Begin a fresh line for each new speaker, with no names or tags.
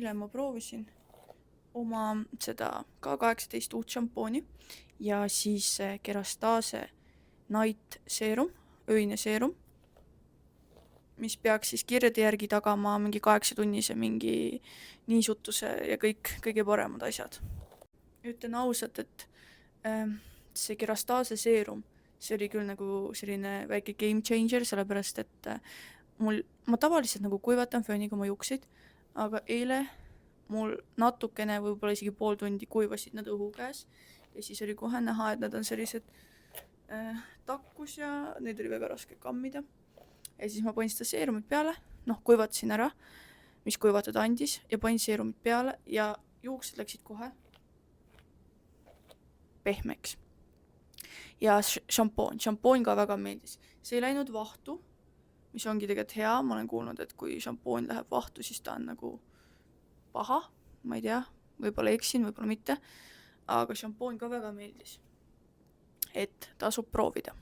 eile ma proovisin oma seda K18 uut šampooni ja siis Kerastase Night Serum, öine seerum, mis peaks siis kirjade järgi tagama mingi 8-tunnise mingi niisutuse ja kõige paremad asjad. Ütlen ausalt, et see Kerastase seerum, see oli küll nagu selline väike game changer, sellepärast et ma tavaliselt nagu kuivatan fööniga oma juukseid, aga eile mul natukene, võib-olla isegi pool tundi kuivasid nad õhu käes ja siis oli kohe näha, et nad on sellised takkus ja neid oli väga raske kammida. Ja siis ma panin seda seerumit peale, kuivatasin ära, mis kuivatada andis ja panin seerumit peale ja juuksed läksid kohe pehmeks. Ja šampoon ka väga meeldis. See ei läinud vahtu, mis ongi tegelikult hea. Ma olen kuulnud, et kui šampoon läheb vahtu, siis ta on nagu paha. Ma ei tea, võib-olla eksin, võib-olla mitte. Aga šampoon ka väga meeldis. Et tasub proovida.